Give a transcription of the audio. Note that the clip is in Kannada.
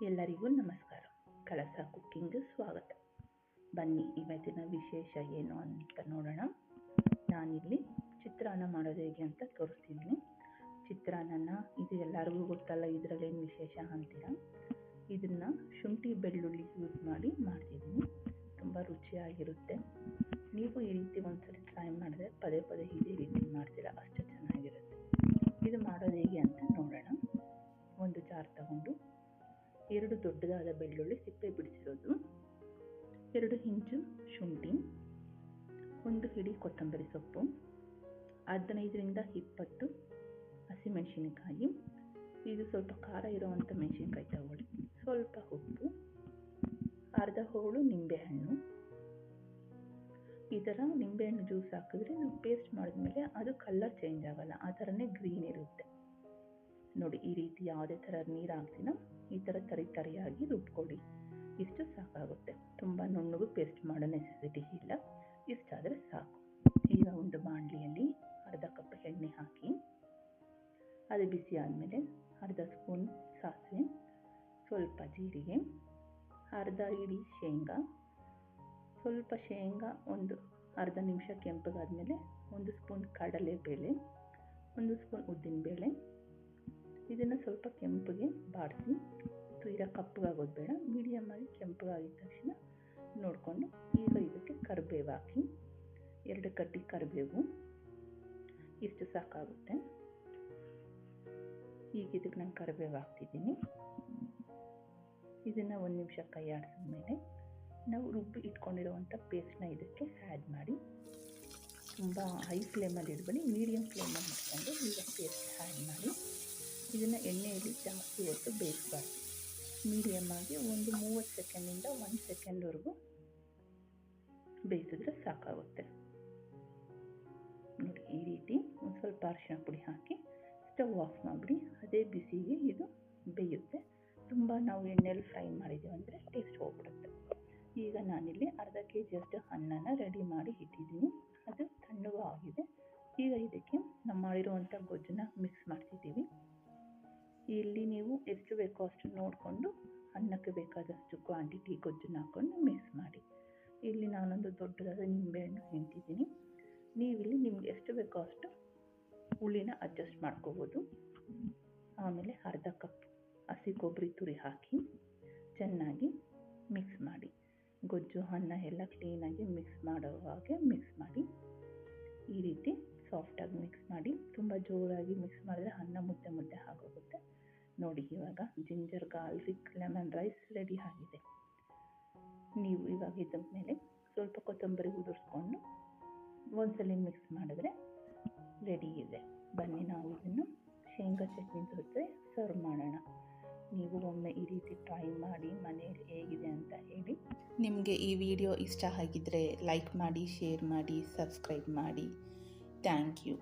ಎಲ್ಲರಿಗೂ ನಮಸ್ಕಾರ. ಕಳಸ ಕುಕ್ಕಿಂಗ್ಗೆ ಸ್ವಾಗತ. ಬನ್ನಿ ಇವತ್ತಿನ ವಿಶೇಷ ಏನು ಅಂತ ನೋಡೋಣ. ನಾನಿಲ್ಲಿ ಚಿತ್ರಾನ್ನ ಮಾಡೋದು ಹೇಗೆ ಅಂತ ತೋರಿಸ್ತಿದ್ದೀನಿ. ಚಿತ್ರಾನ್ನ ಇದು ಎಲ್ಲರಿಗೂ ಗೊತ್ತಲ್ಲ, ಇದರಲ್ಲೇನು ವಿಶೇಷ ಅಂತೀರಾ. ಇದನ್ನು ಶುಂಠಿ ಬೆಳ್ಳುಳ್ಳಿ ಯೂಸ್ ಮಾಡಿ ಮಾಡ್ತಿದ್ದೀನಿ. ತುಂಬ ರುಚಿಯಾಗಿರುತ್ತೆ. ನೀವು ಈ ರೀತಿ ಒಂದ್ಸರಿ ಟ್ರೈ ಮಾಡಿದ್ರೆ ಪದೇ ಪದೇ ಇದೇ ರೀತಿ ಮಾಡ್ತೀರಾ, ಅಷ್ಟು ಚೆನ್ನಾಗಿರುತ್ತೆ. ಇದು ಮಾಡೋದು ಹೇಗೆ ಅಂತ ನೋಡೋಣ. ಒಂದು ಜಾರ್ ತಗೊಂಡು 2 ದೊಡ್ಡದಾದ ಬೆಳ್ಳುಳ್ಳಿ ಸಿಪ್ಪೆ ಬಿಡಿಸಿರೋದು, 2 ಇಂಚು ಶುಂಠಿ, 1 ಹಿಡಿ ಕೊತ್ತಂಬರಿ ಸೊಪ್ಪು, 15ರಿಂದ 20 ಹಸಿಮೆಣಸಿನಕಾಯಿ. ಇದು ಸ್ವಲ್ಪ ಖಾರ ಇರುವಂಥ ಮೆಣಸಿನ್ಕಾಯಿ ತಗೊಳ್ಳಿ. ಸ್ವಲ್ಪ ಉಪ್ಪು, ಅರ್ಧ ಹೋಳು ನಿಂಬೆಹಣ್ಣು. ಈ ಥರ ನಿಂಬೆಹಣ್ಣು ಜ್ಯೂಸ್ ಹಾಕಿದ್ರೆ ನಾವು ಪೇಸ್ಟ್ ಮಾಡಿದ್ಮೇಲೆ ಅದು ಕಲರ್ ಚೇಂಜ್ ಆಗಲ್ಲ, ಆ ಥರನೇ ಗ್ರೀನ್ ಇರುತ್ತೆ ನೋಡಿ. ಈ ರೀತಿ ಯಾವುದೇ ಥರ ನೀರು ಹಾಕ್ತೀನೋ ಈ ಥರ ತರಿಯಾಗಿ ರುಬ್ಕೊಳ್ಳಿ. ಇಷ್ಟು ಸಾಕಾಗುತ್ತೆ. ತುಂಬ ನುಣ್ಣಗೂ ಪೇಸ್ಟ್ ಮಾಡೋ ನೆಸೆಸಿಟಿ ಇಲ್ಲ, ಇಷ್ಟಾದರೆ ಸಾಕು. ಈಗ ಒಂದು ಬಾಣಲಿಯಲ್ಲಿ ಅರ್ಧ ಕಪ್ ಎಣ್ಣೆ ಹಾಕಿ, ಅದು ಬಿಸಿ ಆದಮೇಲೆ ಅರ್ಧ ಸ್ಪೂನ್ ಸಾಸಿವೆ, ಸ್ವಲ್ಪ ಜೀರಿಗೆ, ಅರ್ಧ ಹಿಡಿ ಶೇಂಗಾ, ಸ್ವಲ್ಪ ಶೇಂಗಾ ಒಂದು ಅರ್ಧ ನಿಮಿಷ ಕೆಂಪಗಾದಮೇಲೆ 1 ಸ್ಪೂನ್ ಕಡಲೆಬೇಳೆ, 1 ಸ್ಪೂನ್ ಉದ್ದಿನಬೇಳೆ. ಇದನ್ನು ಸ್ವಲ್ಪ ಕೆಂಪಗೆ ಬಾಡಿಸಿ, ತೀರಾ ಕಪ್ಪಗಾಗೋದು ಬೇಡ, ಮೀಡಿಯಮ್ ಆಗಿ ಕೆಂಪಗಾಗಿದ ತಕ್ಷಣ ನೋಡಿಕೊಂಡು ಈಗ ಇದಕ್ಕೆ ಕರಿಬೇವು ಹಾಕಿ, 2 ಕಡ್ಡಿ ಕರಿಬೇವು, ಇಷ್ಟು ಸಾಕಾಗುತ್ತೆ. ಈಗ ಇದಕ್ಕೆ ನಾನು ಕರಿಬೇವು ಹಾಕ್ತಿದ್ದೀನಿ. ಇದನ್ನು 1 ನಿಮಿಷ ಕೈ ಆಡಿಸಿದ್ಮೇಲೆ ನಾವು ರುಬ್ಬಿ ಇಟ್ಕೊಂಡಿರುವಂಥ ಪೇಸ್ಟ್ನ ಇದಕ್ಕೆ ಆ್ಯಡ್ ಮಾಡಿ, ತುಂಬ ಹೈ ಫ್ಲೇಮಲ್ಲಿ ಇಡಬೇಡಿ, ಮೀಡಿಯಮ್ ಫ್ಲೇಮಲ್ಲಿ ಇಟ್ಕೊಂಡು ಈಗ ಪೇಸ್ಟ್ ಆ್ಯಡ್ ಮಾಡಿ, ಇದನ್ನು ಎಣ್ಣೆಯಲ್ಲಿ ಜಾಸ್ತಿ ಹೊತ್ತು ಬೇಯಿಸಬಾರ್ದು. ಮೀಡಿಯಮ್ ಆಗಿ ಒಂದು 30 ಸೆಕೆಂಡಿಂದ 1 ಸೆಕೆಂಡ್ವರೆಗೂ ಬೇಯಿಸಿದ್ರೆ ಸಾಕಾಗುತ್ತೆ ನೋಡಿ. ಈ ರೀತಿ ಒಂದು ಸ್ವಲ್ಪ ಅರಿಶಿಣ ಪುಡಿ ಹಾಕಿ ಸ್ಟವ್ ಆಫ್ ಮಾಡಿಬಿಡಿ. ಅದೇ ಬಿಸಿಗೆ ಇದು ಬೇಯುತ್ತೆ. ತುಂಬ ನಾವು ಎಣ್ಣೆಯಲ್ಲಿ ಫ್ರೈ ಮಾಡಿದ್ದೀವಿ ಅಂದರೆ ಟೇಸ್ಟ್ ಹೋಗ್ಬಿಡುತ್ತೆ. ಈಗ ನಾನಿಲ್ಲಿ ಅರ್ಧ ಕೆಜಿಯಷ್ಟು ಅನ್ನನ ರೆಡಿ ಮಾಡಿ ಇಟ್ಟಿದ್ದೀನಿ. ಅದು ತಣ್ಣಗೂ ಆಗಿದೆ. ಈಗ ಇದಕ್ಕೆ ನಾವು ಮಾಡಿರುವಂಥ ಗೊಜ್ಜನ್ನ ಮಿಕ್ಸ್ ಮಾಡ್ತಿದ್ದೀವಿ. ಇಲ್ಲಿ ನೀವು ಎಷ್ಟು ಬೇಕೋ ಅಷ್ಟು ನೋಡಿಕೊಂಡು ಅನ್ನಕ್ಕೆ ಬೇಕಾದಷ್ಟು ಕ್ವಾಂಟಿಟಿ ಗೊಜ್ಜನ್ನ ಹಾಕ್ಕೊಂಡು ಮಿಕ್ಸ್ ಮಾಡಿ. ಇಲ್ಲಿ ನಾನೊಂದು ದೊಡ್ಡದಾದ ನಿಂಬೆಹಣ್ಣು ಹಿಂಡ್ತಿದ್ದೀನಿ. ನೀವಿಲ್ಲಿ ನಿಮ್ಗೆ ಎಷ್ಟು ಬೇಕೋ ಅಷ್ಟು ಹುಳಿನ ಅಡ್ಜಸ್ಟ್ ಮಾಡ್ಕೋಬೋದು. ಆಮೇಲೆ ಅರ್ಧ ಕಪ್ ಹಸಿ ಕೊಬ್ಬರಿ ತುರಿ ಹಾಕಿ ಚೆನ್ನಾಗಿ ಮಿಕ್ಸ್ ಮಾಡಿ. ಗೊಜ್ಜು ಅನ್ನ ಎಲ್ಲ ಕ್ಲೀನಾಗಿ ಮಿಕ್ಸ್ ಮಾಡೋ ಹಾಗೆ ಮಿಕ್ಸ್ ಮಾಡಿ. ಈ ರೀತಿ ಸಾಫ್ಟಾಗಿ ಮಿಕ್ಸ್ ಮಾಡಿ. ತುಂಬ ಜೋರಾಗಿ ಮಿಕ್ಸ್ ಮಾಡಿದ್ರೆ ಅನ್ನ ಮುದ್ದೆ ಮುದ್ದೆ ಆಗೋಗುತ್ತೆ ನೋಡಿ. ಇವಾಗ ginger garlic lemon rice ready ಆಗಿದೆ. ನೀವು ಇವಾಗ ಇದ್ರ ಮೇಲೆ ಸ್ವಲ್ಪ ಕೊತ್ತಂಬರಿ ಉದುರಿಸ್ಕೊಂಡು ಒಂದ್ಸಲ ಮಿಕ್ಸ್ ಮಾಡಿದ್ರೆ ರೆಡಿ ಇದೆ. ಬನ್ನಿ ನಾವು ಇದನ್ನು ಶೇಂಗಾ ಚಟ್ನಿ ಜೊತೆ ಸರ್ವ್ ಮಾಡೋಣ. ನೀವು ಒಮ್ಮೆ ಈ ರೀತಿ ಟ್ರೈ ಮಾಡಿ ಮನೆಯಲ್ಲಿ ಹೇಗಿದೆ ಅಂತ ಹೇಳಿ. ನಿಮಗೆ ಈ ವಿಡಿಯೋ ಇಷ್ಟ ಆಗಿದ್ದರೆ ಲೈಕ್ ಮಾಡಿ, ಶೇರ್ ಮಾಡಿ, ಸಬ್ಸ್ಕ್ರೈಬ್ ಮಾಡಿ. Thank you.